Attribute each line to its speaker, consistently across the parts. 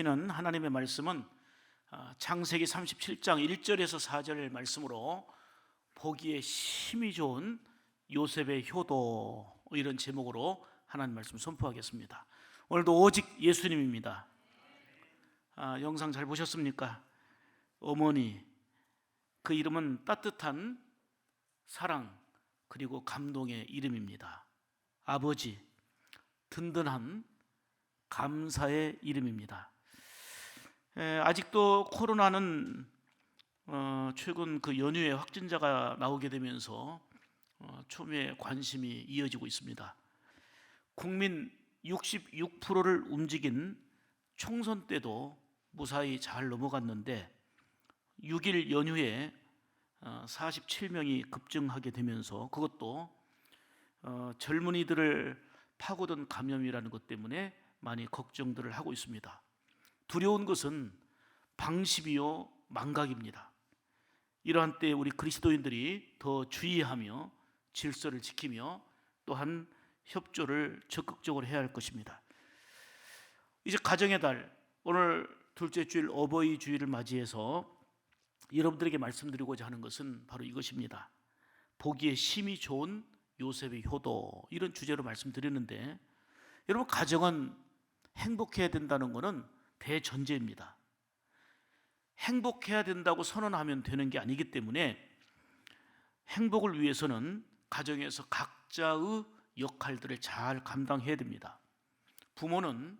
Speaker 1: 는 하나님의 말씀은 창세기 37장 1절에서 4절 말씀으로 보기에 심히 좋은 요셉의 효도, 이런 제목으로 하나님 말씀 선포하겠습니다. 오늘도 오직 예수님입니다. 영상 잘 보셨습니까? 어머니, 그 이름은 따뜻한 사랑 그리고 감동의 이름입니다. 아버지, 든든한 감사의 이름입니다. 아직도 코로나는 최근 그 연휴에 확진자가 나오게 되면서 초미의 관심이 이어지고 있습니다. 국민 66%를 움직인 총선 때도 무사히 잘 넘어갔는데 6일 연휴에 47명이 급증하게 되면서 그것도 젊은이들을 파고든 감염이라는 것 때문에 많이 걱정들을 하고 있습니다. 두려운 것은 방심이요 망각입니다. 이러한 때에 우리 그리스도인들이 더 주의하며 질서를 지키며 또한 협조를 적극적으로 해야 할 것입니다. 이제 가정의 달, 오늘 둘째 주일 어버이 주일을 맞이해서 여러분들에게 말씀드리고자 하는 것은 바로 이것입니다. 보기에 심히 좋은 요셉의 효도, 이런 주제로 말씀드리는데, 여러분, 가정은 행복해야 된다는 것은 대전제입니다. 행복해야 된다고 선언하면 되는 게 아니기 때문에 행복을 위해서는 가정에서 각자의 역할들을 잘 감당해야 됩니다. 부모는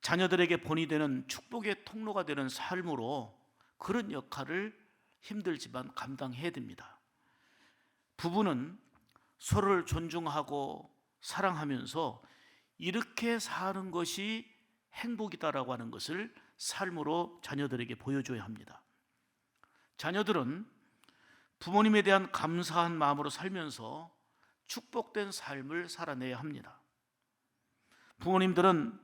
Speaker 1: 자녀들에게 본이 되는 축복의 통로가 되는 삶으로 그런 역할을 힘들지만 감당해야 됩니다. 부부는 서로를 존중하고 사랑하면서 이렇게 사는 것이 행복이다라고 하는 것을 삶으로 자녀들에게 보여줘야 합니다. 자녀들은 부모님에 대한 감사한 마음으로 살면서 축복된 삶을 살아내야 합니다. 부모님들은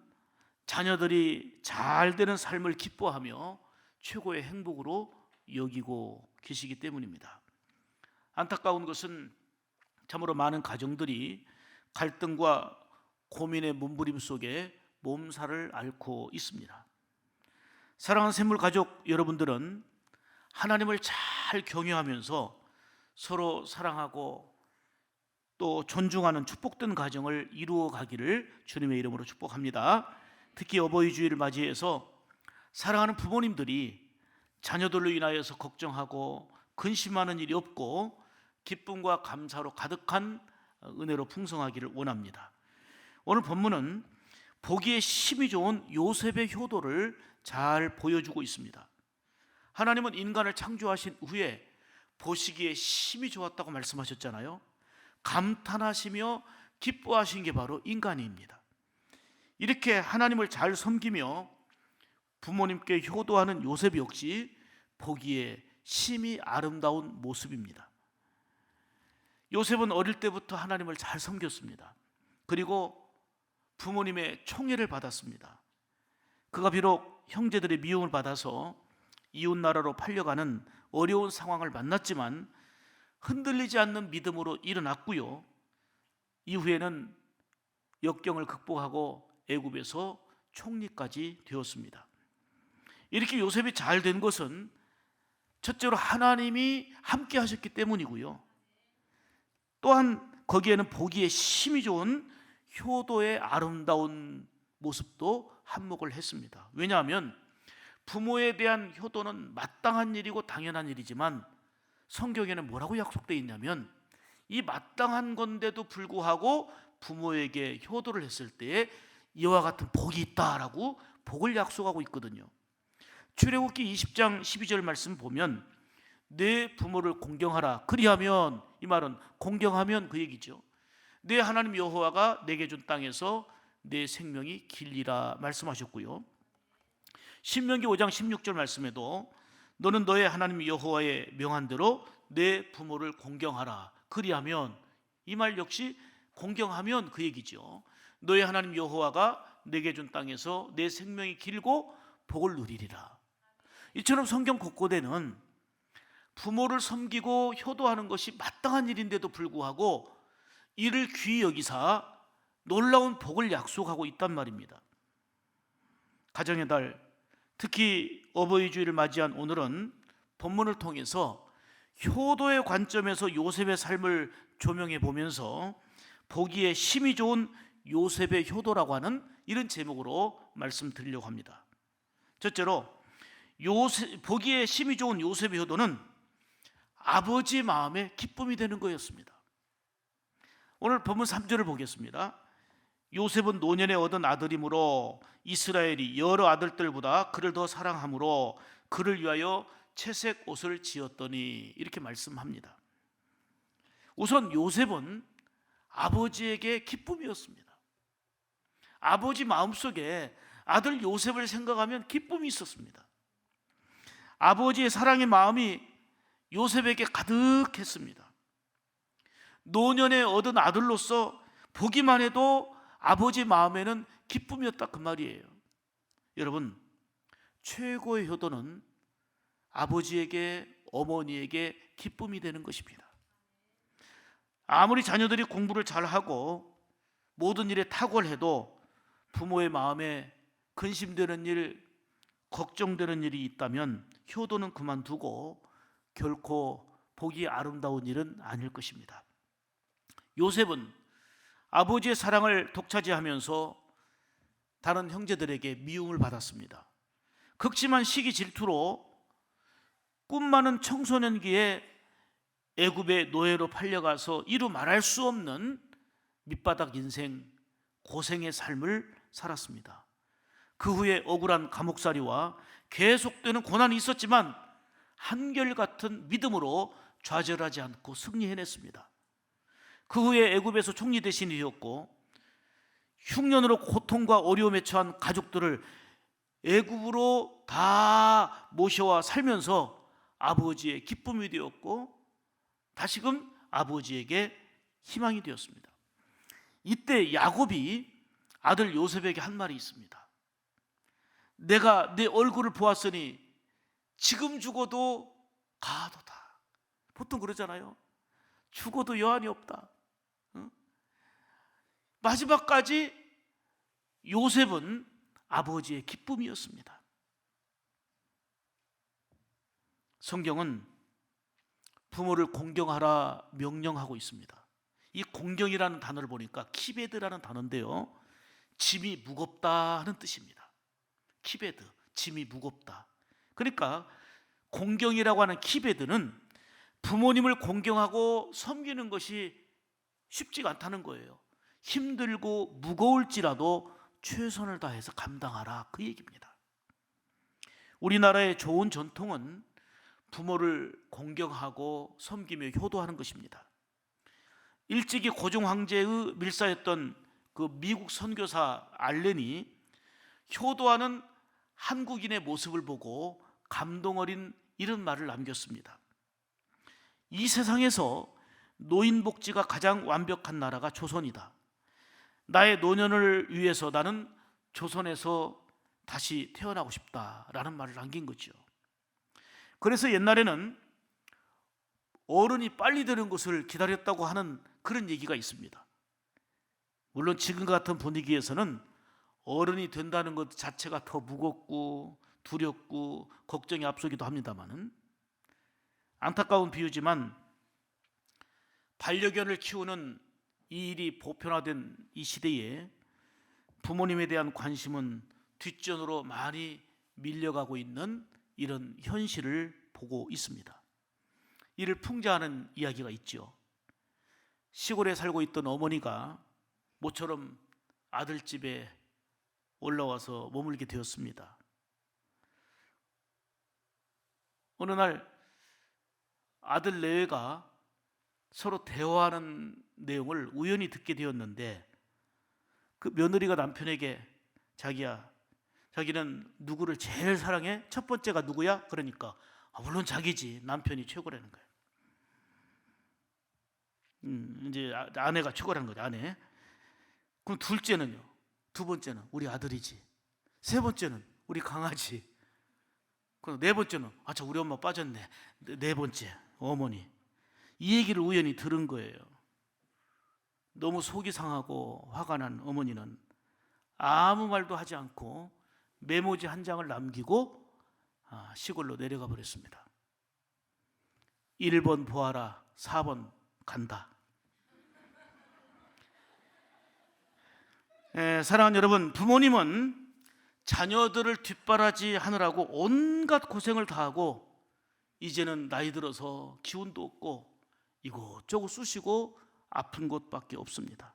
Speaker 1: 자녀들이 잘 되는 삶을 기뻐하며 최고의 행복으로 여기고 계시기 때문입니다. 안타까운 것은 참으로 많은 가정들이 갈등과 고민의 몸부림 속에 몸살을 앓고 있습니다. 사랑하는 샘물 가족 여러분들은 하나님을 잘 경외하면서 서로 사랑하고 또 존중하는 축복된 가정을 이루어 가기를 주님의 이름으로 축복합니다. 특히 어버이 주일을 맞이해서 사랑하는 부모님들이 자녀들로 인하여서 걱정하고 근심하는 일이 없고 기쁨과 감사로 가득한 은혜로 풍성하기를 원합니다. 오늘 본문은 보기에 심히 좋은 요셉의 효도를 잘 보여주고 있습니다. 하나님은 인간을 창조하신 후에 보시기에 심히 좋았다고 말씀하셨잖아요. 감탄하시며 기뻐하신 게 바로 인간입니다. 이렇게 하나님을 잘 섬기며 부모님께 효도하는 요셉 역시 보기에 심히 아름다운 모습입니다. 요셉은 어릴 때부터 하나님을 잘 섬겼습니다. 그리고 부모님의 총애를 받았습니다. 그가 비록 형제들의 미움을 받아서 이웃나라로 팔려가는 어려운 상황을 만났지만 흔들리지 않는 믿음으로 일어났고요. 이후에는 역경을 극복하고 애굽에서 총리까지 되었습니다. 이렇게 요셉이 잘 된 것은 첫째로 하나님이 함께 하셨기 때문이고요. 또한 거기에는 보기에 심히 좋은 효도의 아름다운 모습도 한몫을 했습니다. 왜냐하면 부모에 대한 효도는 마땅한 일이고 당연한 일이지만 성경에는 뭐라고 약속되어 있냐면 이 마땅한 건데도 불구하고 부모에게 효도를 했을 때에 이와 같은 복이 있다라고 복을 약속하고 있거든요. 출애굽기 20장 12절 말씀 보면 내 부모를 공경하라. 그리하면, 이 말은 공경하면 그 얘기죠. 내 하나님 여호와가 내게 준 땅에서 내 생명이 길리라 말씀하셨고요. 신명기 5장 16절 말씀에도 너는 너의 하나님 여호와의 명한 대로 내 부모를 공경하라. 그리하면, 이 말 역시 공경하면 그 얘기죠. 너의 하나님 여호와가 내게 준 땅에서 내 생명이 길고 복을 누리리라. 이처럼 성경 곳곳에는 부모를 섬기고 효도하는 것이 마땅한 일인데도 불구하고 이를 귀히 여기사 놀라운 복을 약속하고 있단 말입니다. 가정의 달, 특히 어버이 주일을 맞이한 오늘은 본문을 통해서 효도의 관점에서 요셉의 삶을 조명해 보면서 보기에 심이 좋은 요셉의 효도라고 하는 이런 제목으로 말씀드리려고 합니다. 첫째로 보기에 심이 좋은 요셉의 효도는 아버지의 마음에 기쁨이 되는 거였습니다. 오늘 본문 3절을 보겠습니다. 요셉은 노년에 얻은 아들이므로 이스라엘이 여러 아들들보다 그를 더 사랑하므로 그를 위하여 채색 옷을 지었더니, 이렇게 말씀합니다. 우선 요셉은 아버지에게 기쁨이었습니다. 아버지 마음속에 아들 요셉을 생각하면 기쁨이 있었습니다. 아버지의 사랑의 마음이 요셉에게 가득했습니다. 노년에 얻은 아들로서 보기만 해도 아버지 마음에는 기쁨이었다, 그 말이에요. 여러분, 최고의 효도는 아버지에게, 어머니에게 기쁨이 되는 것입니다. 아무리 자녀들이 공부를 잘하고 모든 일에 탁월해도 부모의 마음에 근심되는 일, 걱정되는 일이 있다면 효도는 그만두고 결코 보기 아름다운 일은 아닐 것입니다. 요셉은 아버지의 사랑을 독차지하면서 다른 형제들에게 미움을 받았습니다. 극심한 시기 질투로 꿈 많은 청소년기에 애굽의 노예로 팔려가서 이루 말할 수 없는 밑바닥 인생, 고생의 삶을 살았습니다. 그 후에 억울한 감옥살이와 계속되는 고난이 있었지만 한결같은 믿음으로 좌절하지 않고 승리해냈습니다. 그 후에 애굽에서 총리 대신이 되었고, 흉년으로 고통과 어려움에 처한 가족들을 애굽으로 다 모셔와 살면서 아버지의 기쁨이 되었고, 다시금 아버지에게 희망이 되었습니다. 이때 야곱이 아들 요셉에게 한 말이 있습니다. 내가 내 얼굴을 보았으니 지금 죽어도 가도다. 보통 그러잖아요. 죽어도 여한이 없다. 마지막까지 요셉은 아버지의 기쁨이었습니다. 성경은 부모를 공경하라 명령하고 있습니다. 이 공경이라는 단어를 보니까 키베드라는 단어인데요, 짐이 무겁다 하는 뜻입니다. 키베드, 짐이 무겁다. 그러니까 공경이라고 하는 키베드는 부모님을 공경하고 섬기는 것이 쉽지가 않다는 거예요. 힘들고 무거울지라도 최선을 다해서 감당하라, 그 얘기입니다. 우리나라의 좋은 전통은 부모를 공경하고 섬기며 효도하는 것입니다. 일찍이 고종 황제의 밀사였던 그 미국 선교사 알렌이 효도하는 한국인의 모습을 보고 감동 어린 이런 말을 남겼습니다. 이 세상에서 노인복지가 가장 완벽한 나라가 조선이다. 나의 노년을 위해서 나는 조선에서 다시 태어나고 싶다라는 말을 남긴 거죠. 그래서 옛날에는 어른이 빨리 되는 것을 기다렸다고 하는 그런 얘기가 있습니다. 물론 지금 같은 분위기에서는 어른이 된다는 것 자체가 더 무겁고 두렵고 걱정이 앞서기도 합니다만, 안타까운 비유지만 반려견을 키우는 이 일이 보편화된 이 시대에 부모님에 대한 관심은 뒷전으로 많이 밀려가고 있는 이런 현실을 보고 있습니다. 이를 풍자하는 이야기가 있죠. 시골에 살고 있던 어머니가 모처럼 아들집에 올라와서 머물게 되었습니다. 어느 날 아들 내외가 서로 대화하는 내용을 우연히 듣게 되었는데, 그 며느리가 남편에게 자기야, 자기는 누구를 제일 사랑해? 첫 번째가 누구야? 그러니까 물론 자기지, 남편이 최고라는 거예요. 이제 아내가 최고라는 거죠, 아내. 그럼 둘째는요? 두 번째는 우리 아들이지. 세 번째는 우리 강아지. 그럼 네 번째는 우리 엄마 빠졌네. 네 번째 어머니. 이 얘기를 우연히 들은 거예요. 너무 속이 상하고 화가 난 어머니는 아무 말도 하지 않고 메모지 한 장을 남기고 시골로 내려가 버렸습니다. 1번 보아라, 4번 간다. 사랑하는 여러분, 부모님은 자녀들을 뒷바라지 하느라고 온갖 고생을 다하고 이제는 나이 들어서 기운도 없고 이곳저곳 쑤시고 아픈 곳밖에 없습니다.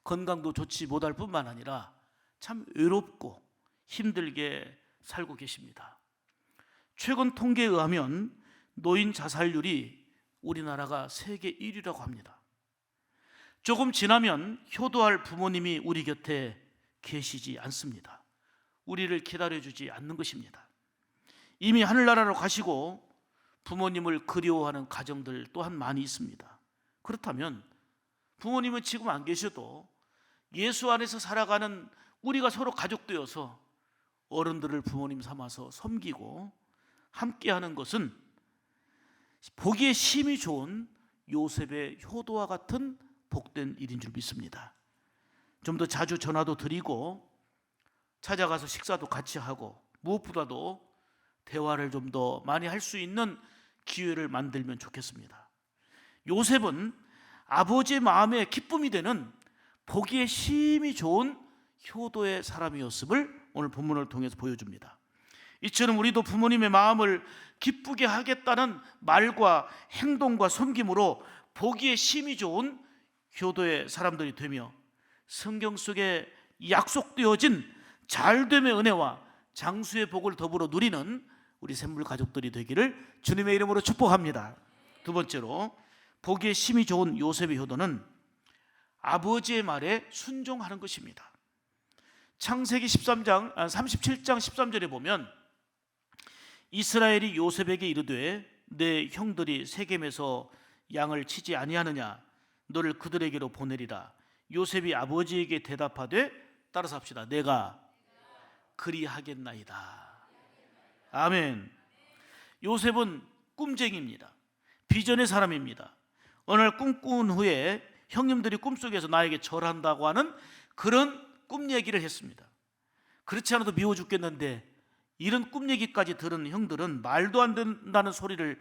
Speaker 1: 건강도 좋지 못할 뿐만 아니라 참 외롭고 힘들게 살고 계십니다. 최근 통계에 의하면 노인 자살률이 우리나라가 세계 1위라고 합니다. 조금 지나면 효도할 부모님이 우리 곁에 계시지 않습니다. 우리를 기다려주지 않는 것입니다. 이미 하늘나라로 가시고 부모님을 그리워하는 가정들 또한 많이 있습니다. 그렇다면 부모님은 지금 안 계셔도 예수 안에서 살아가는 우리가 서로 가족되어서 어른들을 부모님 삼아서 섬기고 함께하는 것은 보기에 심히 좋은 요셉의 효도와 같은 복된 일인 줄 믿습니다. 좀 더 자주 전화도 드리고 찾아가서 식사도 같이 하고 무엇보다도 대화를 좀 더 많이 할 수 있는 기회를 만들면 좋겠습니다. 요셉은 아버지의 마음에 기쁨이 되는 보기에 심히 좋은 효도의 사람이었음을 오늘 본문을 통해서 보여줍니다. 이처럼 우리도 부모님의 마음을 기쁘게 하겠다는 말과 행동과 섬김으로 보기에 심히 좋은 효도의 사람들이 되며 성경 속에 약속되어진 잘됨의 은혜와 장수의 복을 더불어 누리는 우리 샘물 가족들이 되기를 주님의 이름으로 축복합니다. 두 번째로 보기에 심히 좋은 요셉의 효도는 아버지의 말에 순종하는 것입니다. 창세기 37장 13절에 보면 이스라엘이 요셉에게 이르되 내 형들이 세겜에서 양을 치지 아니하느냐 너를 그들에게로 보내리라. 요셉이 아버지에게 대답하되 따라서 합시다. 내가 그리하겠나이다. 아멘. 요셉은 꿈쟁이입니다. 비전의 사람입니다. 어느 날 꿈꾼 후에 형님들이 꿈속에서 나에게 절한다고 하는 그런 꿈 얘기를 했습니다. 그렇지 않아도 미워 죽겠는데 이런 꿈 얘기까지 들은 형들은 말도 안 된다는 소리를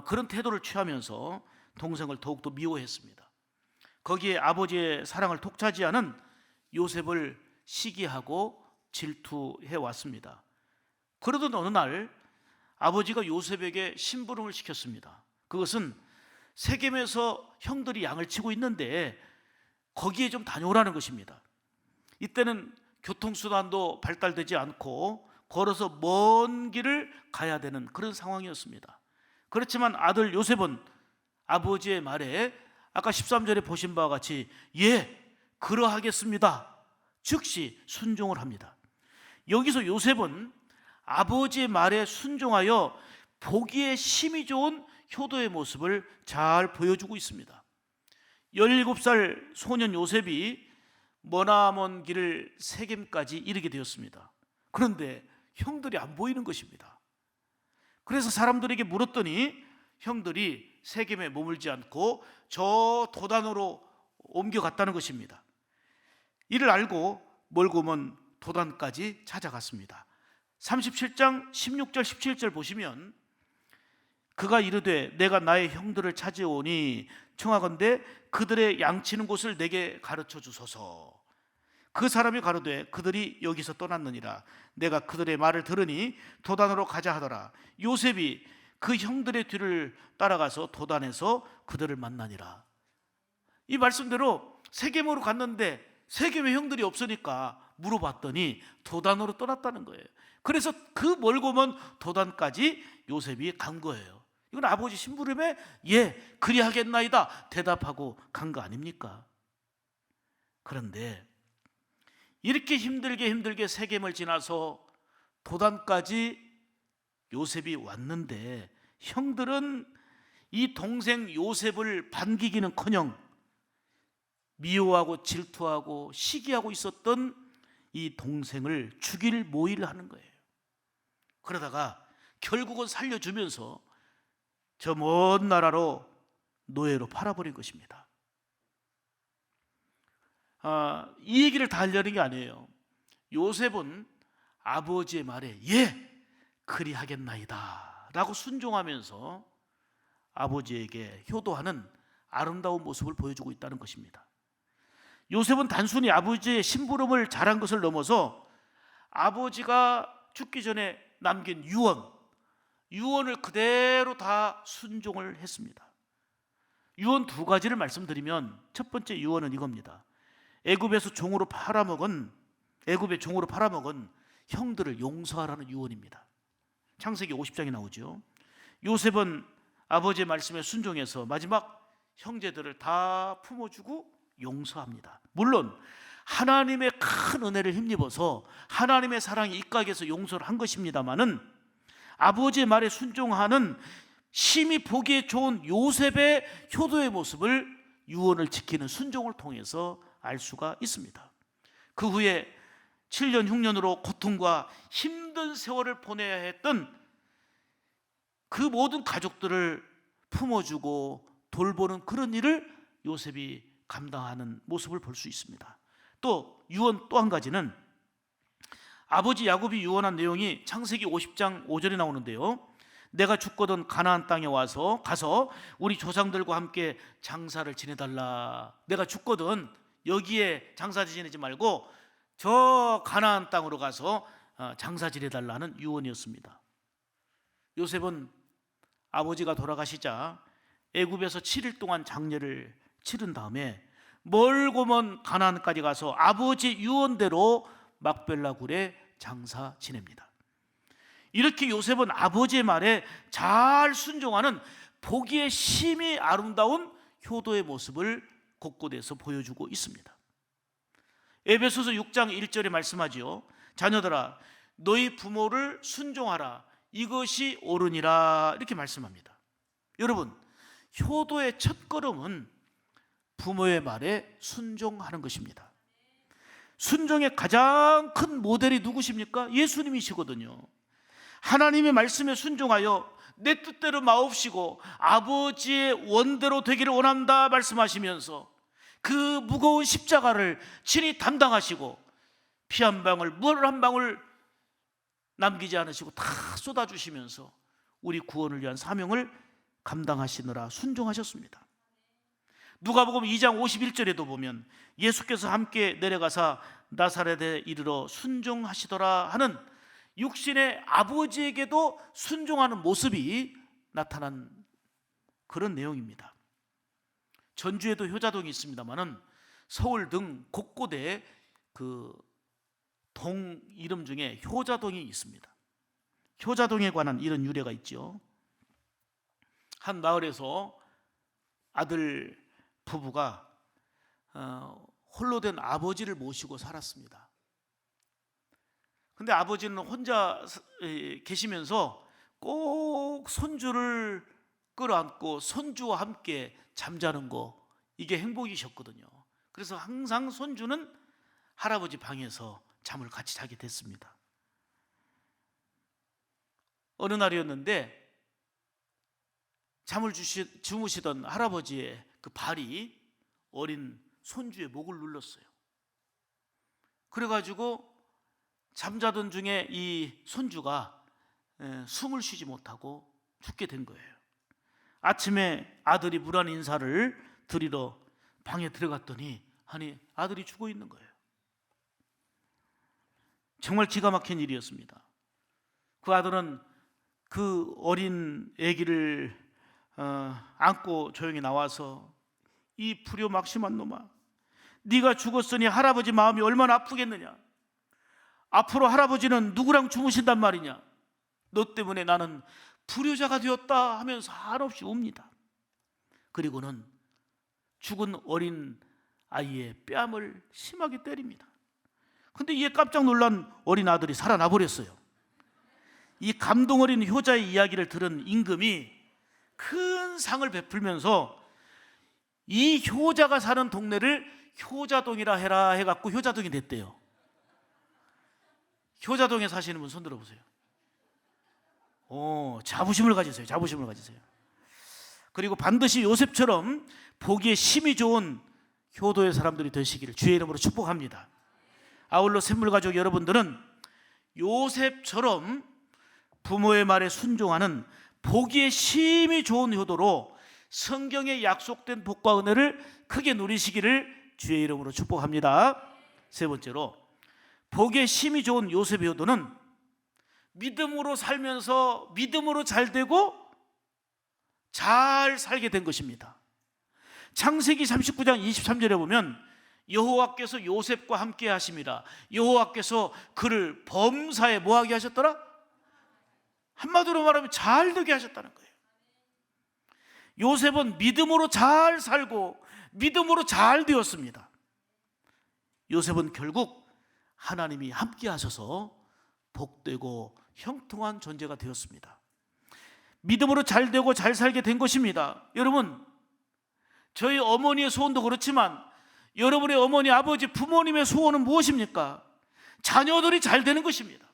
Speaker 1: 그런 태도를 취하면서 동생을 더욱더 미워했습니다. 거기에 아버지의 사랑을 독차지하는 요셉을 시기하고 질투해 왔습니다. 그러던 어느 날 아버지가 요셉에게 심부름을 시켰습니다. 그것은 세겜에서 형들이 양을 치고 있는데 거기에 좀 다녀오라는 것입니다. 이때는 교통수단도 발달되지 않고 걸어서 먼 길을 가야 되는 그런 상황이었습니다. 그렇지만 아들 요셉은 아버지의 말에 아까 13절에 보신 바와 같이 예, 그러하겠습니다. 즉시 순종을 합니다. 여기서 요셉은 아버지의 말에 순종하여 보기에 심히 좋은 효도의 모습을 잘 보여주고 있습니다. 17살 소년 요셉이 머나먼 길을 세겜까지 이르게 되었습니다. 그런데 형들이 안 보이는 것입니다. 그래서 사람들에게 물었더니 형들이 세겜에 머물지 않고 저 도단으로 옮겨갔다는 것입니다. 이를 알고 멀고 먼 도단까지 찾아갔습니다. 37장 16절 17절 보시면 그가 이르되 내가 나의 형들을 찾아오니 청하건대 그들의 양치는 곳을 내게 가르쳐 주소서. 그 사람이 가로되 그들이 여기서 떠났느니라. 내가 그들의 말을 들으니 도단으로 가자 하더라. 요셉이 그 형들의 뒤를 따라가서 도단에서 그들을 만나니라. 이 말씀대로 세겜으로 갔는데 세겜의 형들이 없으니까 물어봤더니 도단으로 떠났다는 거예요. 그래서 그 멀고 먼 도단까지 요셉이 간 거예요. 이건 아버지 심부름에 예, 그리하겠나이다 대답하고 간 거 아닙니까? 그런데 이렇게 힘들게 세겜을 지나서 도단까지 요셉이 왔는데 형들은 이 동생 요셉을 반기기는커녕 미워하고 질투하고 시기하고 있었던 이 동생을 죽일 모의를 하는 거예요. 그러다가 결국은 살려주면서 저 먼 나라로 노예로 팔아버린 것입니다. 이 얘기를 다 하려는 게 아니에요. 요셉은 아버지의 말에 예, 그리하겠나이다 라고 순종하면서 아버지에게 효도하는 아름다운 모습을 보여주고 있다는 것입니다. 요셉은 단순히 아버지의 심부름을 잘한 것을 넘어서 아버지가 죽기 전에 남긴 유언을 그대로 다 순종을 했습니다. 유언 두 가지를 말씀드리면, 첫 번째 유언은 이겁니다. 애굽의 종으로 팔아먹은 형들을 용서하라는 유언입니다. 창세기 50장에 나오죠. 요셉은 아버지의 말씀에 순종해서 마지막 형제들을 다 품어주고 용서합니다. 물론 하나님의 큰 은혜를 힘입어서 하나님의 사랑이 입각해서 용서를 한 것입니다마는 아버지의 말에 순종하는 심히 보기에 좋은 요셉의 효도의 모습을 유언을 지키는 순종을 통해서 알 수가 있습니다. 그 후에 7년 흉년으로 고통과 힘든 세월을 보내야 했던 그 모든 가족들을 품어주고 돌보는 그런 일을 요셉이 감당하는 모습을 볼 수 있습니다. 또 유언 또 한 가지는 아버지 야곱이 유언한 내용이 창세기 50장 5절에 나오는데요. 내가 죽거든 가나안 땅에 가서 우리 조상들과 함께 장사를 지내달라. 내가 죽거든 여기에 장사 지내지 말고 저 가나안 땅으로 가서 장사 지내달라는 유언이었습니다. 요셉은 아버지가 돌아가시자 애굽에서 7일 동안 장례를 치른 다음에 멀고 먼 가나안까지 가서 아버지 유언대로 막벨라 굴에 장사 지냅니다. 이렇게 요셉은 아버지의 말에 잘 순종하는 보기에 심히 아름다운 효도의 모습을 곳곳에서 보여주고 있습니다. 에베소서 6장 1절에 말씀하지요. 자녀들아 너희 부모를 순종하라. 이것이 옳으니라. 이렇게 말씀합니다. 여러분, 효도의 첫걸음은 부모의 말에 순종하는 것입니다. 순종의 가장 큰 모델이 누구십니까? 예수님이시거든요. 하나님의 말씀에 순종하여 내 뜻대로 마옵시고 아버지의 원대로 되기를 원한다 말씀하시면서 그 무거운 십자가를 친히 담당하시고 피 한 방울, 물 한 방울 남기지 않으시고 다 쏟아주시면서 우리 구원을 위한 사명을 감당하시느라 순종하셨습니다. 누가복음 2장 51절에도 보면 예수께서 함께 내려가사 나사렛에 이르러 순종하시더라 하는 육신의 아버지에게도 순종하는 모습이 나타난 그런 내용입니다. 전주에도 효자동이 있습니다만은 서울 등 곳곳에 그 동 이름 중에 효자동이 있습니다. 효자동에 관한 이런 유래가 있죠. 한 마을에서 아들 부부가 홀로 된 아버지를 모시고 살았습니다. 근데 아버지는 혼자 계시면서 꼭 손주를 끌어안고 손주와 함께 잠자는 거, 이게 행복이셨거든요. 그래서 항상 손주는 할아버지 방에서 잠을 같이 자게 됐습니다. 어느 날이었는데 잠을 주무시던 할아버지의 그 발이 어린 손주의 목을 눌렀어요. 그래가지고 잠자던 중에 이 손주가 숨을 쉬지 못하고 죽게 된 거예요. 아침에 아들이 물안 인사를 드리러 방에 들어갔더니 아들이 죽어 있는 거예요. 정말 기가 막힌 일이었습니다. 그 아들은 그 어린 아기를 안고 조용히 나와서 이 불효막심한 놈아, 네가 죽었으니 할아버지 마음이 얼마나 아프겠느냐. 앞으로 할아버지는 누구랑 주무신단 말이냐. 너 때문에 나는 불효자가 되었다 하면서 한없이 웁니다. 그리고는 죽은 어린 아이의 뺨을 심하게 때립니다. 근데 이에 깜짝 놀란 어린 아들이 살아나 버렸어요. 이 감동 어린 효자의 이야기를 들은 임금이 큰 상을 베풀면서 이 효자가 사는 동네를 효자동이라 해라 해갖고 효자동이 됐대요. 효자동에 사시는 분 손 들어보세요. 자부심을 가지세요. 자부심을 가지세요. 그리고 반드시 요셉처럼 보기에 심이 좋은 효도의 사람들이 되시기를 주의 이름으로 축복합니다. 아울러 샘물가족 여러분들은 요셉처럼 부모의 말에 순종하는 보기에 심히 좋은 효도로 성경에 약속된 복과 은혜를 크게 누리시기를 주의 이름으로 축복합니다. 세 번째로, 보기에 심히 좋은 요셉의 효도는 믿음으로 살면서 믿음으로 잘 되고 잘 살게 된 것입니다. 창세기 39장 23절에 보면 여호와께서 요셉과 함께 하심이라, 여호와께서 그를 범사에 뭐하게 하셨더라? 한마디로 말하면 잘 되게 하셨다는 거예요. 요셉은 믿음으로 잘 살고 믿음으로 잘 되었습니다. 요셉은 결국 하나님이 함께 하셔서 복되고 형통한 존재가 되었습니다. 믿음으로 잘 되고 잘 살게 된 것입니다. 여러분, 저희 어머니의 소원도 그렇지만 여러분의 어머니, 아버지, 부모님의 소원은 무엇입니까? 자녀들이 잘 되는 것입니다.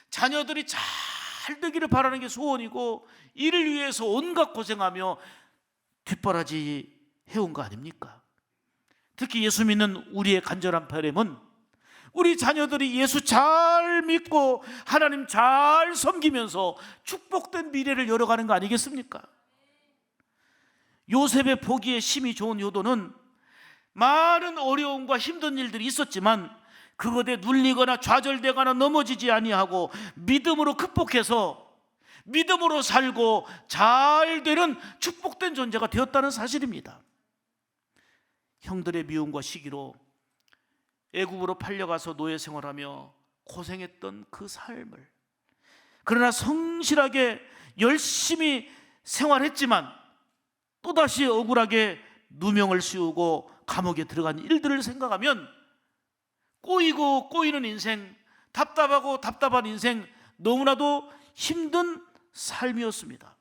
Speaker 1: 자녀들이 잘 되기를 바라는 게 소원이고, 이를 위해서 온갖 고생하며 뒷바라지 해온 거 아닙니까? 특히 예수 믿는 우리의 간절한 바람은 우리 자녀들이 예수 잘 믿고 하나님 잘 섬기면서 축복된 미래를 열어가는 거 아니겠습니까? 요셉의 보기에 심히 좋은 효도는 많은 어려움과 힘든 일들이 있었지만 그것에 눌리거나 좌절되거나 넘어지지 아니하고 믿음으로 극복해서 믿음으로 살고 잘 되는 축복된 존재가 되었다는 사실입니다. 형들의 미움과 시기로 애굽으로 팔려가서 노예 생활하며 고생했던 그 삶을, 그러나 성실하게 열심히 생활했지만 또다시 억울하게 누명을 씌우고 감옥에 들어간 일들을 생각하면 꼬이고 꼬이는 인생, 답답하고 답답한 인생, 너무나도 힘든 삶이었습니다.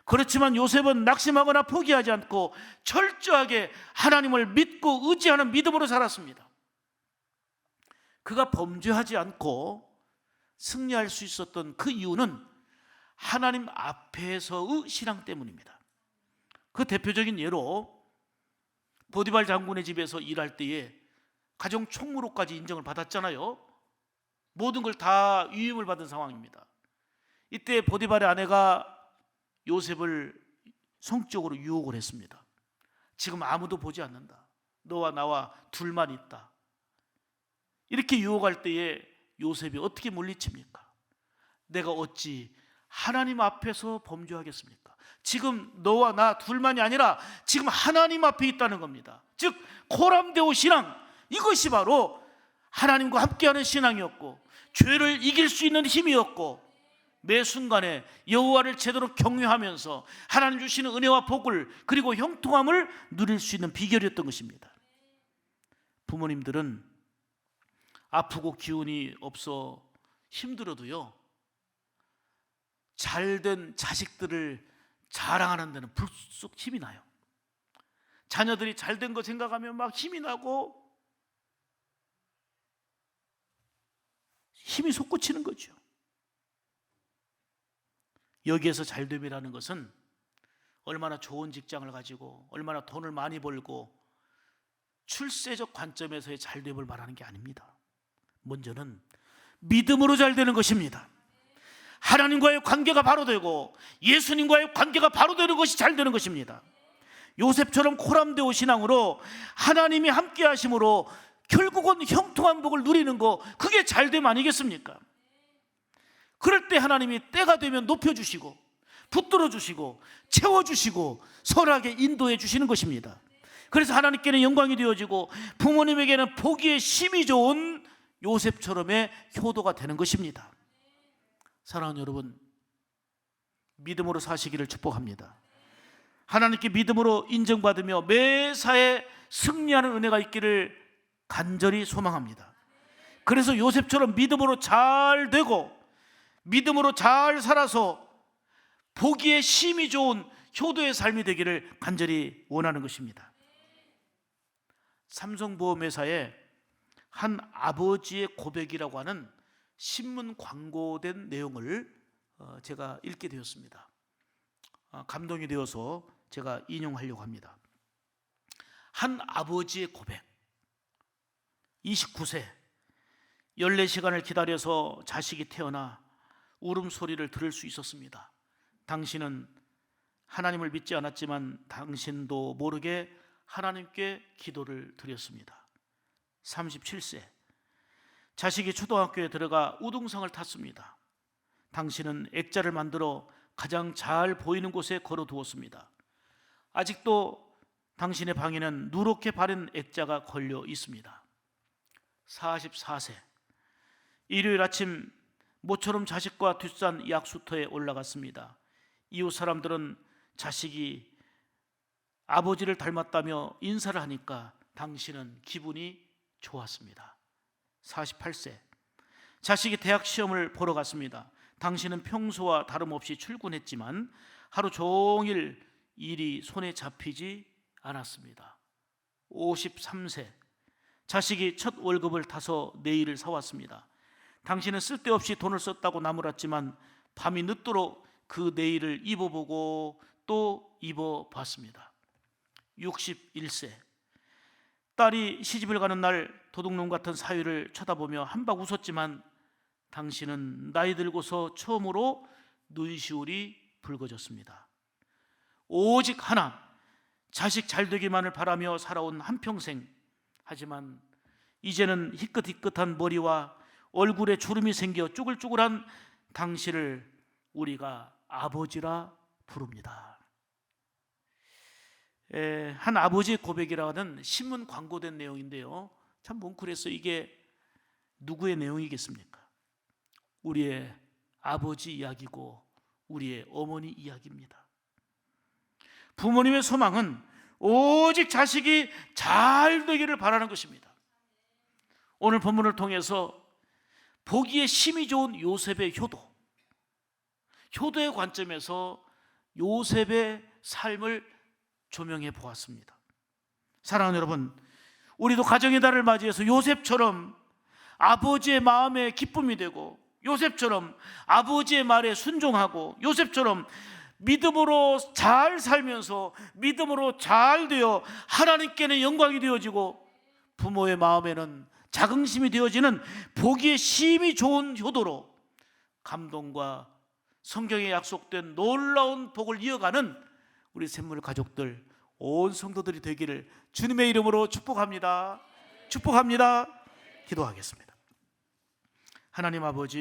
Speaker 1: 그렇지만 요셉은 낙심하거나 포기하지 않고 철저하게 하나님을 믿고 의지하는 믿음으로 살았습니다. 그가 범죄하지 않고 승리할 수 있었던 그 이유는 하나님 앞에서의 신앙 때문입니다. 그 대표적인 예로 보디발 장군의 집에서 일할 때에 가정 총무로까지 인정을 받았잖아요. 모든 걸 다 위임을 받은 상황입니다. 이때 보디발의 아내가 요셉을 성적으로 유혹을 했습니다. 지금 아무도 보지 않는다. 너와 나와 둘만 있다. 이렇게 유혹할 때에 요셉이 어떻게 물리칩니까? 내가 어찌 하나님 앞에서 범죄하겠습니까? 지금 너와 나 둘만이 아니라 지금 하나님 앞에 있다는 겁니다. 즉 코람데오 신앙, 이것이 바로 하나님과 함께하는 신앙이었고 죄를 이길 수 있는 힘이었고 매 순간에 여호와를 제대로 경외하면서 하나님 주시는 은혜와 복을 그리고 형통함을 누릴 수 있는 비결이었던 것입니다. 부모님들은 아프고 기운이 없어 힘들어도요, 잘된 자식들을 자랑하는 데는 불쑥 힘이 나요. 자녀들이 잘된 거 생각하면 막 힘이 나고 힘이 솟구치는 거죠. 여기에서 잘됨이라는 것은 얼마나 좋은 직장을 가지고 얼마나 돈을 많이 벌고 출세적 관점에서의 잘됨을 말하는 게 아닙니다. 먼저는 믿음으로 잘 되는 것입니다. 하나님과의 관계가 바로 되고 예수님과의 관계가 바로 되는 것이 잘 되는 것입니다. 요셉처럼 코람데오 신앙으로 하나님이 함께 하심으로 결국은 형통한 복을 누리는 거, 그게 잘됨 아니겠습니까? 그럴 때 하나님이 때가 되면 높여주시고 붙들어 주시고 채워주시고 선하게 인도해 주시는 것입니다. 그래서 하나님께는 영광이 되어지고 부모님에게는 보기에 심히 좋은 요셉처럼의 효도가 되는 것입니다. 사랑하는 여러분, 믿음으로 사시기를 축복합니다. 하나님께 믿음으로 인정받으며 매사에 승리하는 은혜가 있기를 간절히 소망합니다. 그래서 요셉처럼 믿음으로 잘 되고 믿음으로 잘 살아서 보기에 심히 좋은 효도의 삶이 되기를 간절히 원하는 것입니다. 삼성보험회사에 한 아버지의 고백이라고 하는 신문 광고된 내용을 제가 읽게 되었습니다. 감동이 되어서 제가 인용하려고 합니다. 한 아버지의 고백, 29세 14시간을 기다려서 자식이 태어나 울음소리를 들을 수 있었습니다. 당신은 하나님을 믿지 않았지만 당신도 모르게 하나님께 기도를 드렸습니다. 37세, 자식이 초등학교에 들어가 우등상을 탔습니다. 당신은 액자를 만들어 가장 잘 보이는 곳에 걸어두었습니다. 아직도 당신의 방에는 누렇게 바른 액자가 걸려 있습니다. 44세, 일요일 아침 모처럼 자식과 뒷산 약수터에 올라갔습니다. 이웃 사람들은 자식이 아버지를 닮았다며 인사를 하니까 당신은 기분이 좋았습니다. 48세, 자식이 대학 시험을 보러 갔습니다. 당신은 평소와 다름없이 출근했지만 하루 종일 일이 손에 잡히지 않았습니다. 53세, 자식이 첫 월급을 타서 네일을 사왔습니다. 당신은 쓸데없이 돈을 썼다고 나무랐지만 밤이 늦도록 그 네일을 입어보고 또 입어봤습니다. 61세, 딸이 시집을 가는 날 도둑놈 같은 사위를 쳐다보며 한박 웃었지만 당신은 나이 들고서 처음으로 눈시울이 붉어졌습니다. 오직 하나, 자식 잘 되기만을 바라며 살아온 한평생. 하지만 이제는 희끗희끗한 머리와 얼굴에 주름이 생겨 쭈글쭈글한 당신을 우리가 아버지라 부릅니다. 한 아버지의 고백이라는 신문 광고된 내용인데요, 참 뭉클해서 이게 누구의 내용이겠습니까? 우리의 아버지 이야기고 우리의 어머니 이야기입니다. 부모님의 소망은 오직 자식이 잘 되기를 바라는 것입니다. 오늘 본문을 통해서 보기에 심히 좋은 요셉의 효도의 관점에서 요셉의 삶을 조명해 보았습니다. 사랑하는 여러분, 우리도 가정의 달을 맞이해서 요셉처럼 아버지의 마음에 기쁨이 되고, 요셉처럼 아버지의 말에 순종하고, 요셉처럼 믿음으로 잘 살면서 믿음으로 잘 되어 하나님께는 영광이 되어지고 부모의 마음에는 자긍심이 되어지는 보기에 심히 좋은 효도로 감동과 성경에 약속된 놀라운 복을 이어가는 우리 샘물 가족들, 온 성도들이 되기를 주님의 이름으로 축복합니다. 기도하겠습니다. 하나님 아버지,